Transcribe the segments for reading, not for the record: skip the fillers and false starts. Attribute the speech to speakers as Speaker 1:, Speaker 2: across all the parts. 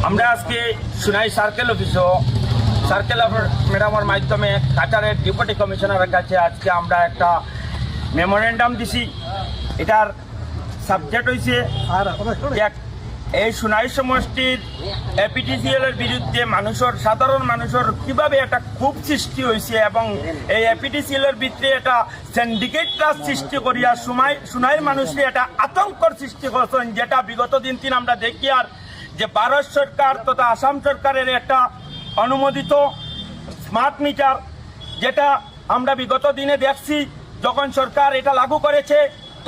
Speaker 1: আমরা আজকে Sunai circle অফিসও circle ম্যাডামের মাধ্যমে কাছাড়ের ডেপুটি কমিশনারের কাছে আজকে আমরা একটা মেমোরেন্ডাম দিছি। এটার সাবজেক্ট হয়েছে এই সুনাই সমষ্টির এপিটিসিএল এর বিরুদ্ধে সাধারণ মানুষের কিভাবে একটা ক্ষোভ সৃষ্টি হয়েছে এবং এই এপিটিসিএল এর ভিতরে একটা সিন্ডিকেট রাজ সৃষ্টি করিয়া সুনাইয়ের মানুষের একটা আতঙ্কর সৃষ্টি করেছেন, যেটা বিগত দিন আমরা দেখি। আর যে ভারত সরকার তথা আসাম সরকারের একটা অনুমোদিত স্মার্ট মিটার, যেটা আমরা বিগত দিনে দেখছি যখন সরকার এটা লাগু করেছে,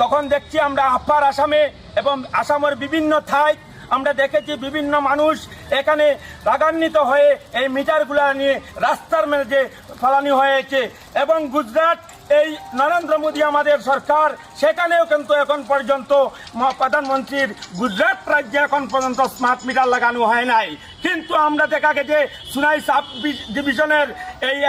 Speaker 1: তখন দেখছি আমরা আপার আসামে এবং আসামের বিভিন্ন ঠাই আমরা দেখেছি বিভিন্ন মানুষ এখানে রাগান্বিত হয়ে এই মিটারগুলা নিয়ে রাস্তার মেঝে ফেলানো হয়েছে। এবং গুজরাট এই নরেন্দ্র মোদী আমাদের সরকার, সেখানেও কিন্তু এখন পর্যন্ত প্রধানমন্ত্রীর গুজরাট রাজ্যে এখন পর্যন্ত স্মার্ট মিটার লাগানো হয় নাই। কিন্তু আমরা দেখা গেছে সুনাই সাব ডিভিশনের এই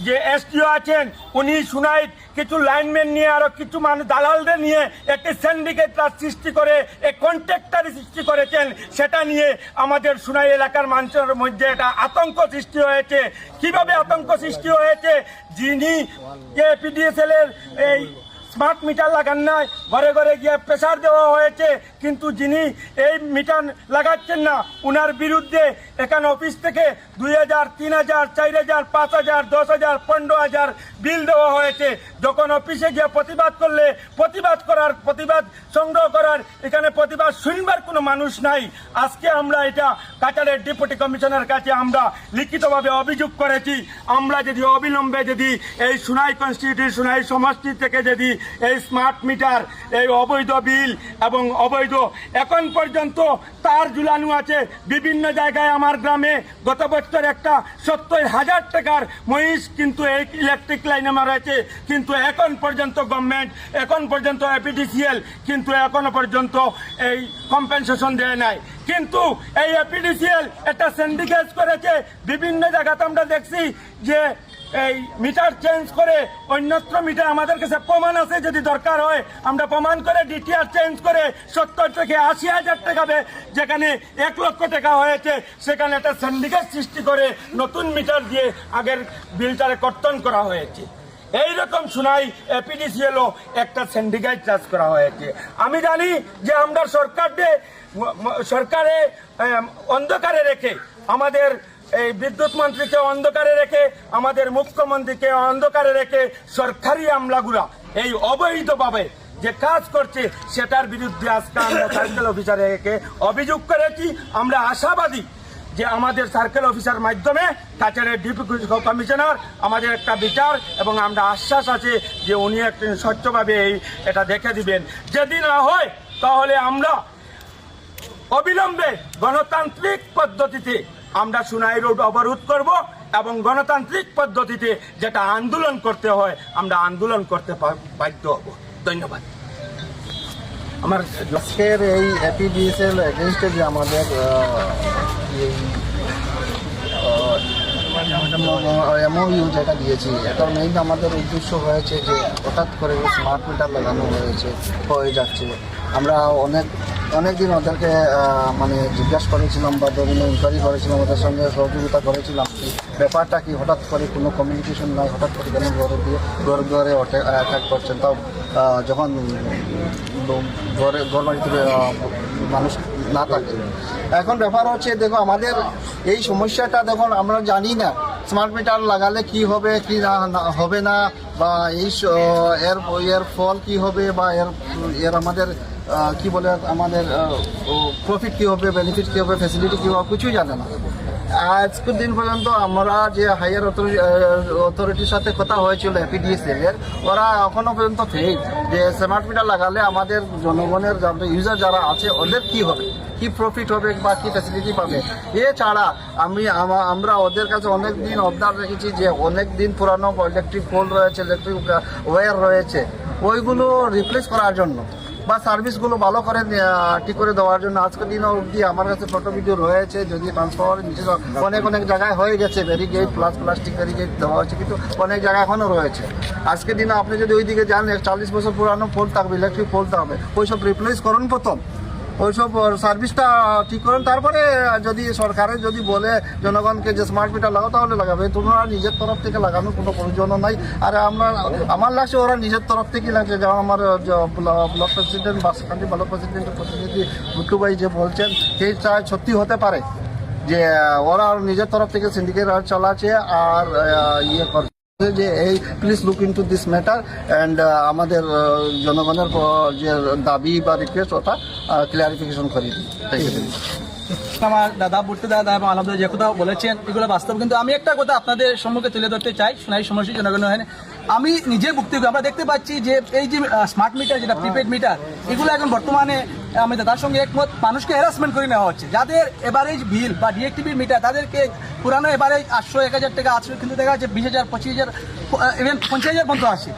Speaker 1: যে এসডিও আছেন, উনি সুনাই কিছু লাইনম্যান নিয়ে আরো কিছু মানুষ দালালদের নিয়ে একটি সিন্ডিকেট সৃষ্টি করে এক কন্ট্রাক্টর সৃষ্টি করেছেন। সেটা নিয়ে আমাদের সুনাই এলাকার মানুষের মধ্যে একটা আতঙ্ক সৃষ্টি হয়েছে। কিভাবে আতঙ্ক সৃষ্টি হয়েছে? যিনি পিডিএসএল এর এই স্মার্ট মিটার লাগান নাই, ঘরে ঘরে গিয়ে প্রেসার দেওয়া হয়েছে, কিন্তু যিনি এই মিটার লাগাচ্ছেন না উনার বিরুদ্ধে এখানে অফিস থেকে 2000, 3000, 4000, 5000, 10,000, 15,000 বিল দেওয়া হয়েছে। যখন অফিসে গিয়ে প্রতিবাদ করলে প্রতিবাদ সংগ্রহ করার এখানে প্রতিবাদ শুনবার কোনো মানুষ নাই। আজকে আমরা এটা কাছাড়ের ডেপুটি কমিশনার কাছে আমরা লিখিতভাবে অভিযোগ করেছি। আমরা যদি অবিলম্বে যদি এই সুনাই কনস্টিটিউশন সুনাই সমষ্টি থেকে যদি এই স্মার্ট মিটার, এই অবৈধ বিল এবং অবৈধ এখন পর্যন্ত তার ঝুলানো আছে বিভিন্ন জায়গায়। আমার গ্রামে গত বছর একটা 70,000 টাকার মহিষ কিন্তু এই ইলেকট্রিক লাইনে মারা হয়েছে, কিন্তু এখন পর্যন্ত গভর্নমেন্ট, এখন পর্যন্ত এপিডিসিএল কিন্তু এখনো পর্যন্ত এই কম্পেনসেশন দেয় নাই। কিন্তু এই এপিডিসিএল একটা সিন্ডিকেট করেছে। বিভিন্ন জায়গাতে আমরা দেখছি যে এই মিটার চেঞ্জ করে অন্যত্র মিটার, আমাদের কাছে প্রমাণ আছে, যদি দরকার হয় আমরা প্রমাণ করে ডিটিআর চেঞ্জ করে 70 থেকে 80,000 টাকা যেখানে 1 লক্ষ টাকা হয়েছে, সেখানে একটা সিন্ডিকেট সৃষ্টি করে নতুন মিটার দিয়ে আগের বিলটারে কর্তন করা হয়েছে। এইরকম সুনাই এপিডিসিএলও একটা সিন্ডিকেট চার্জ করা হয়েছে। আমি জানি যে আমরা সরকারে অন্ধকারে রেখে, আমাদের এই বিদ্যুৎ মন্ত্রীকে অন্ধকারে রেখে, আমাদের মুখ্যমন্ত্রীকে অন্ধকারে রেখে সরকারি আমলাগুলা এই অবৈধভাবে যে কাজ করছে সেটার বিরুদ্ধে আজকে আমরা সার্কেল অফিসারকে অভিযোগ করেছি। আমরা আশাবাদী যে আমাদের সার্কেল অফিসার মাধ্যমে কাছাড়ের ডেপুটি কমিশনার আমাদের একটা বিচার এবং আমরা আশ্বাস আছে যে উনি একটা স্বচ্ছভাবে এটা দেখে দিবেন। যদি না হয় তাহলে আমরা অবিলম্বে গণতান্ত্রিক পদ্ধতিতে আমরা সুনাই রোড অবরোধ করব এবং গণতান্ত্রিক পদ্ধতিতে যেটা আন্দোলন করতে হয় আমরা আন্দোলন করতে বাধ্য হব। ধন্যবাদ।
Speaker 2: আমার আজকের এই এপিডিএসএল এগেনস্টে যে আমাদের এমওইউ যেটা দিয়েছি, এটার মেইন আমাদের উদ্দেশ্য হয়েছে যে হঠাৎ করে স্মার্ট মিটার লাগানো হয়ে যাচ্ছে। আমরা অনেক দিন ওদেরকে মানে জিজ্ঞাসা করেছিলাম বা ধরুন ইনকোয়ারি করেছিলাম, ওদের সঙ্গে সহযোগিতা করেছিলাম কি ব্যাপারটা কি, হঠাৎ করে কোনো কমিউনিকেশন নাই, হঠাৎ করে কেন ঘরে অ্যাটাক করছেন। তাও যখন ঘর বাড়িতে মানুষ না থাকে। এখন ব্যাপার হচ্ছে দেখো আমাদের এই সমস্যাটা দেখুন আমরা জানি না স্মার্ট মিটার লাগালে কি হবে কি না হবে না, বা এর ফল কি হবে, বা এর আমাদের কি বলে আমাদের প্রফিট কি হবে, বেনিফিট কি হবে, ফ্যাসিলিটি কি হবে, কিছুই জানে না। আজকের দিন পর্যন্ত আমরা যে হায়ার অথরিটির সাথে কথা হয়েছিল এপিডিএসএল এর, ওরা এখনো পর্যন্ত ফেক যে স্মার্ট মিটার লাগালে আমাদের জনগণের ইউজার যারা আছে ওদের কি হবে, কি প্রফিট হবে বা কি ফ্যাসিলিটি পাবে। এছাড়া আমরা ওদের কাছে অনেক দিন অবদান রেখেছি যে অনেক দিন পুরানো ইলেকট্রিক পোল রয়েছে, ইলেকট্রিক ওয়্যার রয়েছে, ওইগুলো রিপ্লেস করার জন্য বা সার্ভিসগুলো ভালো করে ঠিক করে দেওয়ার জন্য। আজকের দিন অবধি আমার কাছে ফটো ভিডিও রয়েছে, যদি ট্রান্সফরমারের নিচে অনেক জায়গায় হয়ে গেছে ব্যারিকেড প্লাস্টিক ব্যারিকেড দেওয়া হয়েছে, কিন্তু অনেক জায়গায় এখনও রয়েছে। আজকের দিনে আপনি যদি ওই দিকে যান 40 বছর পুরানো পোল থাকবে, ইলেকট্রিক পোল থাকবে, ওই সব রিপ্লেস করুন প্রথম, ওইসব সার্ভিসটা ঠিক করেন। তারপরে যদি সরকারের যদি বলে জনগণকে যে স্মার্ট মিটার লাগাও তাহলে লাগাবে, তোমরা নিজের তরফ থেকে লাগানোর কোনো প্রয়োজনও নাই। আর আমার লাগছে ওরা নিজের তরফ থেকেই লাগছে, যেমন আমার ব্লক প্রেসিডেন্ট বাসকান্দি ব্লক প্রেসিডেন্টের প্রতিনিধি গুট্টু ভাই যে বলছেন সেইটা সত্যি হতে পারে যে ওরা নিজের তরফ থেকে সিন্ডিকেট চালাচ্ছে আর ইয়ে করছে যে এই please look into this matter and আমাদের জনগণের যে দাবি বা রিকোয়েস্ট ওটা ক্লিয়ারিফিকেশন করিয়ে দিই।
Speaker 3: আমার দাদা বুট্টু দাদা এবং আলহামদুলিল্লাহ যে কথা বলেছেন এগুলো বাস্তব, কিন্তু আমি একটা কথা আপনাদের সম্মুখে তুলে ধরতে চাই সোনাই সমস্যা জনগণ হয়। আমি নিজের বক্তব্য আমরা দেখতে পাচ্ছি যে এই যে স্মার্ট মিটার যেটা প্রিপেড মিটার এগুলো এখন বর্তমানে আমি দাদার সঙ্গে একমত, মানুষকে হ্যারাসমেন্ট করে নেওয়া হচ্ছে। যাদের এভারেজ বিল বা ডিএক্টিভির মিটার তাদেরকে পুরানো এভারেজ 800-1000 টাকা আছে, কিন্তু দেখা যাচ্ছে 20,000 25,000 ইভেন 50,000 পর্যন্ত আসে।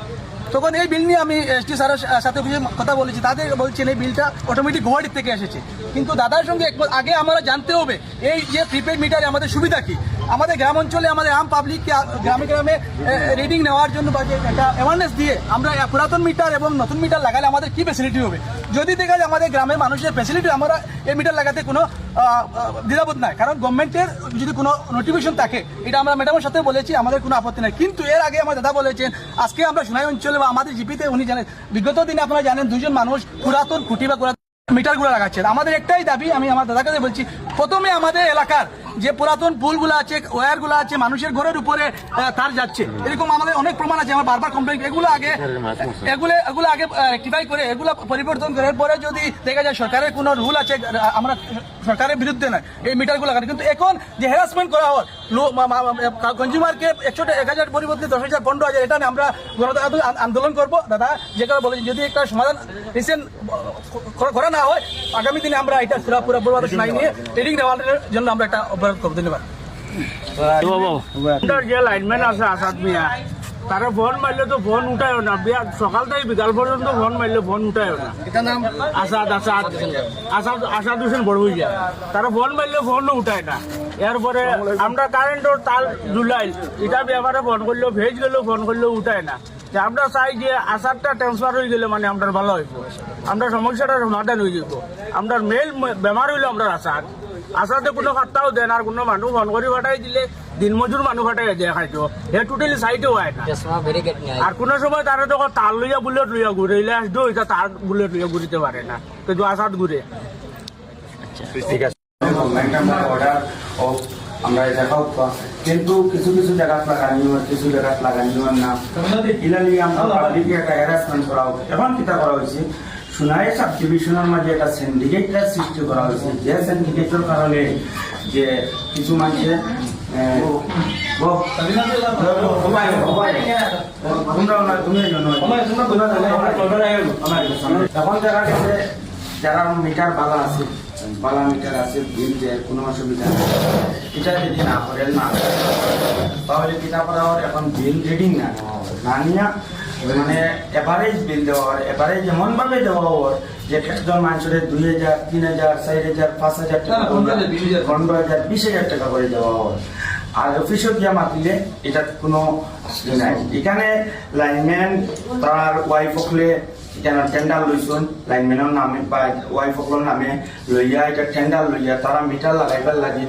Speaker 3: তখন এই বিল নিয়ে আমি এসডি স্যারের সাথে কথা বলেছি, তাদের বলছেন এই বিলটা অটোমেটিক গুয়াহাটি থেকে এসেছে। কিন্তু দাদার সঙ্গে আগে আমরা জানতে হবে এই যে প্রিপেড মিটারে আমাদের সুবিধা কি। আমাদের গ্রাম অঞ্চলে আমাদের আম পাবলিককে গ্রামে গ্রামে রিডিং নেওয়ার জন্য বা একটা অ্যাওয়ারনেস দিয়ে আমরা পুরাতন মিটার এবং নতুন মিটার লাগালে আমাদের কি ফ্যাসিলিটি হবে। যদি দেখা যায় আমাদের গ্রামের মানুষের ফ্যাসিলিটি, আমরা এই মিটার লাগাতে কোনো দ্বিধাবোধ নাই, কারণ গভর্নমেন্টের যদি কোনো নোটিফিকেশন থাকে এটা আমরা ম্যাডামের সাথে বলেছি, আমাদের কোনো আপত্তি নাই। কিন্তু এর আগে আমার দাদা বলেছেন আজকে আমরা সোনাই অঞ্চলে বা আমাদের জিপিতে উনি জানেন বিগত দিনে আপনারা জানেন 2জন মানুষ পুরাতন খুঁটি বা মিটারগুলো লাগাচ্ছেন। আমাদের একটাই দাবি, আমি আমার দাদাকে বলছি প্রথমে আমাদের এলাকার যে পুরাতন পুলগুলো আছে ওয়্যারগুলো আছে মানুষের ঘরের উপরে তার যাচ্ছে, এরকম আমাদের অনেক প্রমাণ আছে, আমার বারবার কমপ্লেন। এগুলো আগে রেকটিফাই করে এগুলো পরিবর্তন করার পরে যদি দেখা যায় সরকারের কোনো রুল আছে, আমরা সরকারের বিরুদ্ধে নয় এই মিটারগুলো লাগানো। কিন্তু এখন যে হ্যারাসমেন্ট করা হয় কনজিউমারকে 100,000 পরিবর্তে 10,000 15,000, এটা নিয়ে আমরা আন্দোলন করবো। দাদা যে কথা বলেছেন যদি একটা সমাধান রিসেন্ট করা না হয় আগামী দিনে আমরা এটা পুরো শোনাই নিয়ে ট্রেনিং দেওয়ার জন্য আমরা একটা অবরোধ করবো। ধন্যবাদ।
Speaker 1: যে লাইনম্যান আছে আসাদ মিয়া, তারা ফোন মারলে তো ফোন উঠায় না, সকাল থেকে বিকাল পর্যন্ত ফোন মারলে ফোন উঠায় না। আসাদ হোসেন বড়ভুইয়া, তারা ফোন মারলে ফোন উঠায় না। এরপরে আমরা কারেন্টের তার জুলাই এটা ব্যাপারে ফোন করলেও ভেজ গেলেও ফোন করলেও উঠায় না। যে আমরা চাই যে আসাদটা ট্রান্সফার হয়ে গেলে মানে আমরা ভালো হইব, আমরা সমস্যাটা সমাধান হয়ে যাব। আমরা মেল বেমার হইলো আমরা আসাদে কোনো খাত্তাও দেন, আর কোনো মানুষ ফোন করে ফাটাই দিলে দিনমজুর মানুষ ফাটাই দিয়ে খাইতো, হে টোটালি সাইডে হয় না। আর কোনো সময় তারা যখন তার লইয়া বুলেট লইয়া ঘুরে আসতো এটা তার বুলেট লইয়া ঘুরিতে পারে না, কিন্তু আসাদ ঘুরে। ঠিক আছে আমরা দেখাও, কিন্তু কিছু কিছু জায়গা লাগানি কিছু জায়গা লাগানি না, ইলালি আমরা পাবলিকে একটা হ্যারাসমেন্ট করা হোক। এখন কিতা করা হয়েছে সোনাই সাব ডিভিশনের মাঝে একটা সিন্ডিকেটের সৃষ্টি করা হয়েছে, যে সিন্ডিকেটের কারণে যে কিছু মানুষের এখন দেখা গেছে যারা মিটার বালা আছে মিটার আছে বিল দেয় কোনো অসুবিধা নেই, এটা যদি না করেন না তাহলে কিতা করা হয় এখন বিল রিডিং না নিয়ে মানে এভারেজ বিল দেওয়া হয়। এভারেজ এমন ভাবে দেওয়া হয় যে একজন মানুষের 2,000 3,000 4,000 5,000 টাকা 15,000 20,000 টাকা করে দেওয়া হয়। আর অফিসে গিয়া মাতিলে এটা কোনো নাই। এখানে লাইনম্যান তার ওয়াইফ হকলে এখানে টেন্ডার লইছেন লাইনম্যানের নামে বা ওয়াইফ হকলের নামে লইয়া এটা টেন্ডার লইয়া তারা মিটার লাগাইবার লাগি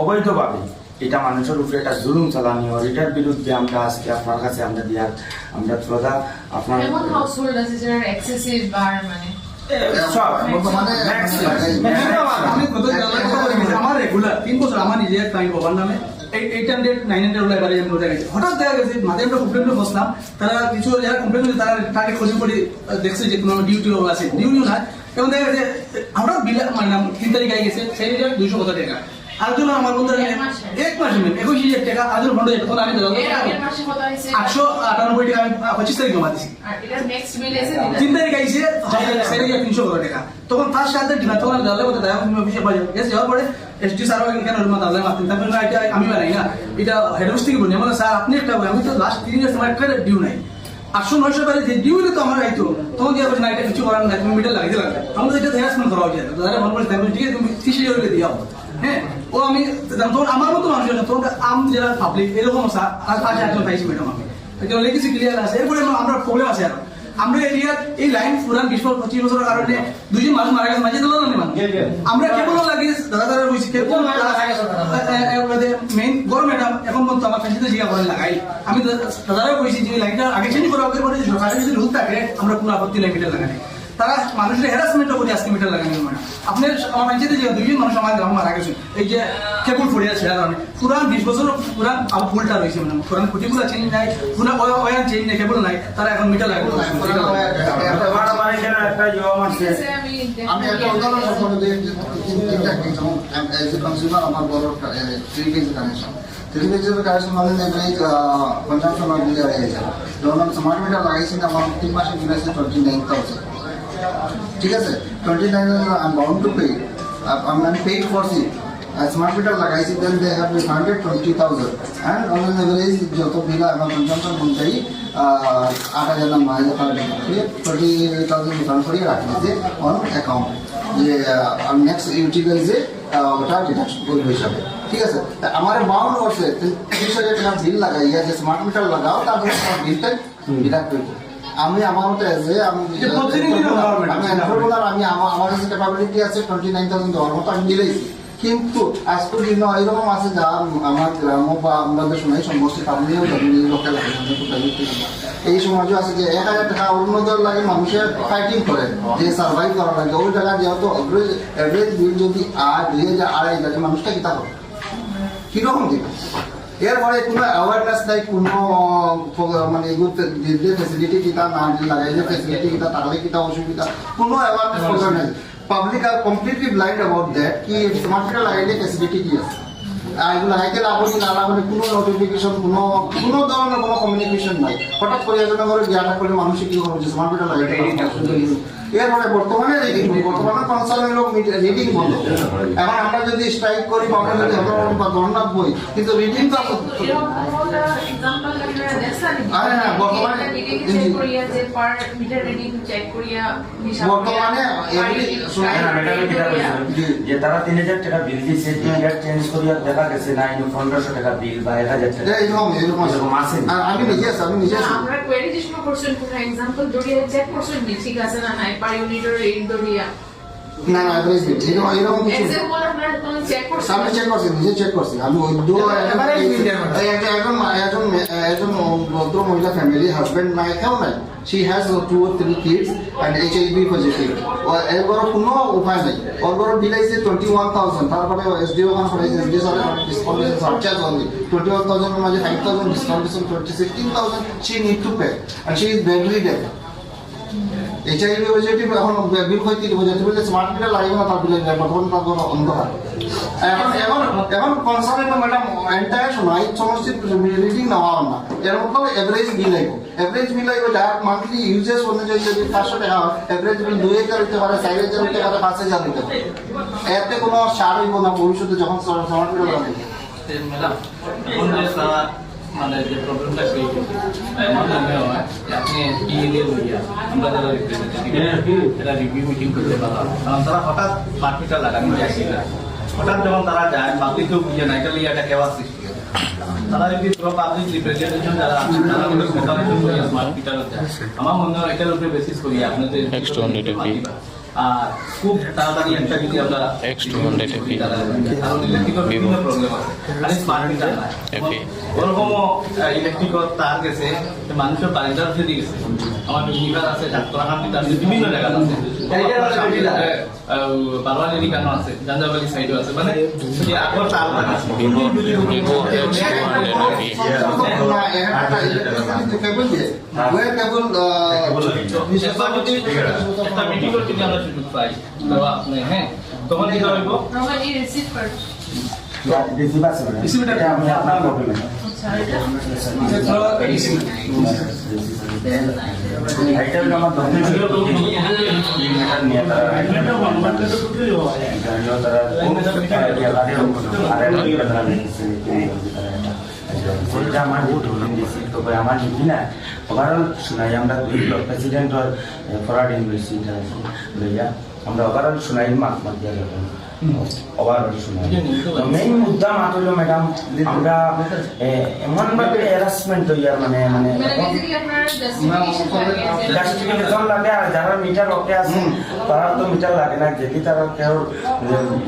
Speaker 1: অবৈধভাবে এটা মানুষের উপরে একটা জুলুম চালানি হয়। এটার বিরুদ্ধে আমরা আজকে আপনার কাছে আমরা দিয়ার আমরা শ্রদ্ধা আপনার
Speaker 3: আমার রেগুলার 3 বছর আমার নিজের টাইম বাবার নামে 800-900 হলো এবারে আমি গেছে। হঠাৎ দেখা গেছে মাঝে আমরা কমপ্লেন বসলাম, তারা কিছু যারা কমপ্লেন করছে তারা তাকে খোঁজ করে দেখছে যে কোনো ডিউটি আছে, ডিউটিও না। এবং দেখা গেছে আমরা বিল মানে 3 তারিখ আগে গেছে সেই 200 টাকা, আরেকজন আমার বন্ধু 1 মাসে 21,000 টাকা, আরেকজন বন্ধু তখন আমি 898 টাকা আমি 25 তারিখ জমা দিছি, 3 তারিখ আইসে 300 টাকা। তখন তার সাথে তখন আমি দাদা বলতে দাদা অফিসে গেছে, যাওয়ার পরে এসডি স্যার কেন দাদা মারতেন, তারপরে এটা আমি বানাই না, এটা হেড অফিস থেকে বলি আমার স্যার আপনি একটা আমি তো লাস্ট 3 মাস আমার একটা ডিউ নাই 800-900 টাকা যে ডিউ হলে তো আমার আইতো, তখন কি না এটা কিছু করার নাই, তুমি মিটার লাগাইতে লাগবে, আমরা এটা হ্যারাসমেন্ট করা উচিত। দাদা মনে করছে ঠিক আছে তুমি 30,000 দিও, হ্যাঁ ও আমি তখন আমার মতো মানুষ তখন আম জেলার পাবলিক এরকম আছে একজন পাইছি ম্যাডাম আমি লিখেছি ক্লিয়ার আছে। এরপরে আমরা প্রবলেম আছে আর আমরা এরিয়ার এই লাইন পুরান 20-25 বছরের কারণে দুইজন মানুষ মারা গেছে মাঝে দিলাম না আমরা কেবল লাগি দাদা কইছি কেবল মেইন গভর্নমেন্ট এখন পর্যন্ত আমার ফ্যান্সিতে জিয়া বলে লাগাই আমি দাদারা কইছি যে লাইনটা আগে চেঞ্জ করা হবে পরে সরকারের যদি রুল থাকে আমরা কোনো আপত্তি নাই মিটার লাগাই তারা মানুষের হ্যারাসমেন্ট করে আজকে মিটার লাগানো মানে আপনার আমার ফ্যান্সিতে যে দুইজন মানুষ আমার গ্রাম মারা গেছে এই যে কেবল ফুড়িয়া ছেড়া কারণে পুরান 20 বছর পুরান আবার ফুলটা রয়েছে মানে পুরান খুঁটিগুলো চেঞ্জ নাই পুরা ওয়ার চেঞ্জ নাই কেবল নাই তারা এখন মিটার লাগানো
Speaker 2: আমি একটা উদাহরণ সম্পর্কে দিই তিনটা যেমন এজ এ কনজিউমার আমার বড় 3 কেজি কানেকশন 3 কেজি কানেকশন মানে এভারেজ কনজাম্পশন অফ বিল হয়ে যায় যখন আমি স্মার্ট মিটার লাগাইছি না আমার 3 মাসে বিল আছে 29,000 ঠিক আছে 29,000 I am bound to pay আমি paid for seat smart meter লাগাইছি then they have refunded 20,000 and on an average যত বিল আমার কনজাম্পশন অনুযায়ী 8,000 না 9,000 20,000 রিফান্ড করে রাখছি অন অ্যাকাউন্ট যে আমি নেক্সট ইউটিলাইজে ওটা ডিডাকশন করব হিসাবে ঠিক আছে আমার বাউন্ড করছে 30,000 টাকা বিল লাগাইয়া যে স্মার্ট মিটার লাগাও তারপরে বিলটা ডিডাক্ট করব আমি আমার মতো এসে আমি আমার কাছে ক্যাপাবিলিটি আছে 29,000 দেওয়ার মতো আমি দিলেইছি কিন্তু আজকে দিন এরকম আছে যা আমার গ্রাম বা আমাদের সময় সমস্ত কারণেও লোকের এই সমাজও আছে যে 1,000 টাকা অন্যদের লাগে মানুষের ফাইটিং করে যে সার্ভাইভ করা লাগে ওই জায়গা যেহেতু এভারেজ বিল যদি 2,000 লাগে মানুষটা কিতা করে কিরকম দিবে এরপরে কোনো অ্যাওয়ারনেস নাই কোনো মানে এগুলো দিলে ফেসিলিটি কিতা না লাগাইলে ফেসিলিটি কিতা থাকলে কিতা অসুবিধা কোনো অ্যাওয়ারনেস প্রোগ্রাম নেই পাবলিক আর কমপ্লিটলি ব্লাইন্ড অ্যাবাউট দ্যাট কি স্মার্ট মিটার লাগাইলে ফেসিলিটি কি আছে এগুলো লাগাইতে লাগাবো না লাগাবো কোনো নোটিফিকেশন কোনো ধরনের কোনো কমিউনিকেশন নাই হঠাৎ করে একজন করে জ্ঞান করলে মানুষ কি করবে স্মার্ট মিটার লাগাইতে এরপরে বর্তমানে কনসার্নের লোক রিডিং বন্ধ এখন আমরা যদি স্ট্রাইক করি বা আমরা যদি ধর্ণা বই কিন্তু রিডিং তো বর্তমানে
Speaker 1: যে তারা 3,000 টাকা বিল দিচ্ছে চেঞ্জ করিয়া দেখা গেছে না 1,500 টাকা বিল বা 1,000 টাকা
Speaker 2: এরকম আছে আমি নিজে
Speaker 4: আমরা কোয়েরি জিজ্ঞাসা করছেন ফর एग्जांपल দড়িয়া চেক করছেন ঠিক আছে না নাই পার ইউনিটের রেট দড়িয়া
Speaker 2: না এভারেজ বিল এরকম কিছু
Speaker 4: এক্সাম্পল আপনারা কোন চেক করছেন
Speaker 2: আমি চেক করছি নিজে চেক করছি আমি ওই একজন ভদ্র মহিলা ফ্যামিলি হাজবেন্ড নাই কেউ নাই she has 2 or 3 kids and HIV positive এর বড় কোনো উপায় নাই ওর বড় বিল আছে 21,000 তারপরে এসডিও খান করে SDO sir discount surcharge only 21,000 এর মাঝে 5,000 discount 16,000 she need to pay and she is badly dead HIV positive এখন বিল হইতে পজিটিভ বলে স্মার্ট মিটার লাগবে না তার বিল বর্তমান তার কোনো অন্ধকার এখন কনসার্ন ম্যাডাম এন্টায়ার সময় সমস্ত রিডিং নেওয়া না এর মতো এভারেজ বিল লাগবে এভারেজ বিল লাগবে যার মান্থলি ইউজেস অনুযায়ী যদি 500 টাকা এভারেজ বিল 2,000 হতে পারে 4,000 হতে পারে 5,000 হতে পারে এতে কোনো সার হইব না ভবিষ্যতে যখন স্মার্ট মিটার লাগবে
Speaker 5: ম্যাডাম মানে যে প্রবলেমটা ক্রিয়েট হচ্ছে আমার মনে হয় আপনি ইএনএ লইয়া আমরা যারা রিপ্রেজেন্টেটিভ এটা রিভিউ মিটিং করতে পারলাম কারণ তারা হঠাৎ স্মার্ট মিটার লাগানো যাচ্ছে না হঠাৎ যখন তারা যায় পাবলিককেও বুঝে না এটা লিয়ে একটা কেওয়ার সৃষ্টি করে তারা যদি পুরো পাবলিক রিপ্রেজেন্টেশন যারা আছেন তারা কিন্তু মোটামুটি করিয়া স্মার্ট মিটার আমার মনে হয় এটার উপরে বেসিস করি আপনাদের আর খুব তাড়াতাড়ি একটা যদি আমরা কারণ ইলেকট্রিকের বিভিন্ন প্রবলেম আছে আর স্মার্ট মিটার নাই ওরকমও ইলেকট্রিকের তার গেছে মানুষের বাড়িটার ফেলে গেছে আমার বিভাগ আছে ডাক্তারখান মিটার বিভিন্ন জায়গা আছে বারওয়ালি কেন আছে জাঞ্জাবালি সাইডও আছে মানে আগর তার একটা মিটিং করতে আমরা সুযোগ পাই হ্যাঁ তখন কি করবো
Speaker 1: আমার নীতি না ওভারঅল শুনাই আমরা দুই ব্লক প্রেসিডেন্ট ফরওয়ার্ড ইউনিভার্সিটি লইয়া আমরা ওভারঅল শুনাই মাত দিয়া ওভার শুনে মেইন মুদ্দা মাত হইল ম্যাডাম আমরা এমনভাবে হ্যারাসমেন্ট হইয়া মানে মানে
Speaker 4: বেসিক্যালি আপনারা জাস্টিফিকেশন
Speaker 1: জাস্টিফিকেশন লাগে আর যারা মিটার ওকে আছে তারা তো মিটার লাগে না যদি তারা কেউ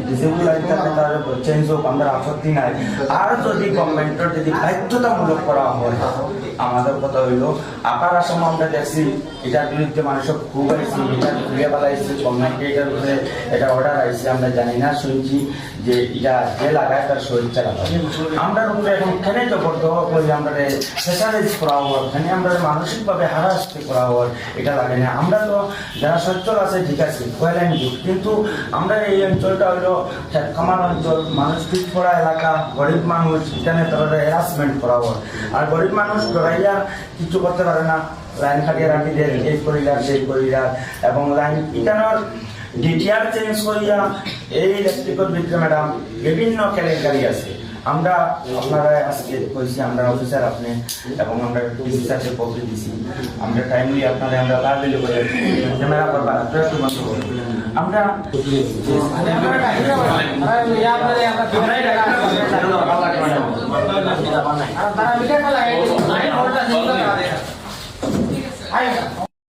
Speaker 1: ডিসেবল লাইন থাকে তারা চেঞ্জ হোক আমরা আপত্তি নাই আর যদি গভর্নমেন্টের যদি বাধ্যতামূলক করা হয় আমাদের কথা হইল আপার আসাম আমরা দেখছি এটার বিরুদ্ধে মানুষের খুব আইসি এটা ঘুরিয়ে বেলাইছে গভর্নমেন্টে এটার উপরে এটা অর্ডার আইসি আমরা জানি না শুনছি যে এটা যে লাগায় তার শরীরটা লাগায় আমরা উপরে এখন খেলে জবরদস্ত করে আমরা প্রেসারাইজ করা হয় এখানে আমরা মানসিকভাবে হারাস্ত করা হয় এটা লাগে না আমরা তো যারা সচ্ছল আছে ঠিক আছে কোয়ালাইন যুগ কিন্তু আমরা এই অঞ্চলটা হলো খামার অঞ্চল মানুষ পিছপড়া এলাকা গরিব মানুষ এখানে তারা হ্যারাসমেন্ট করা হয় আর গরিব মানুষ ডরাইয়া কিছু করতে পারে না লাইন খাটিয়ে রাখি দেয় এই করিলার সেই করিলার এবং লাইন এখানের ডিটিআর চেঞ্জ করিয়া এই ইলেকট্রিকের ভিতরে ম্যাডাম বিভিন্ন কেলেঙ্কারি আছে আমরা আপনারা আজকে কইছি আমরা অফিসার আপনি এবং আমরা ডিসি স্যারকে পৌঁছে দিছি আমরা টাইমলি আপনারা আমরা কাজ দিলে করে ক্যামেরা করবা আপনারা একটু বন্ধ করুন আমরা আমরা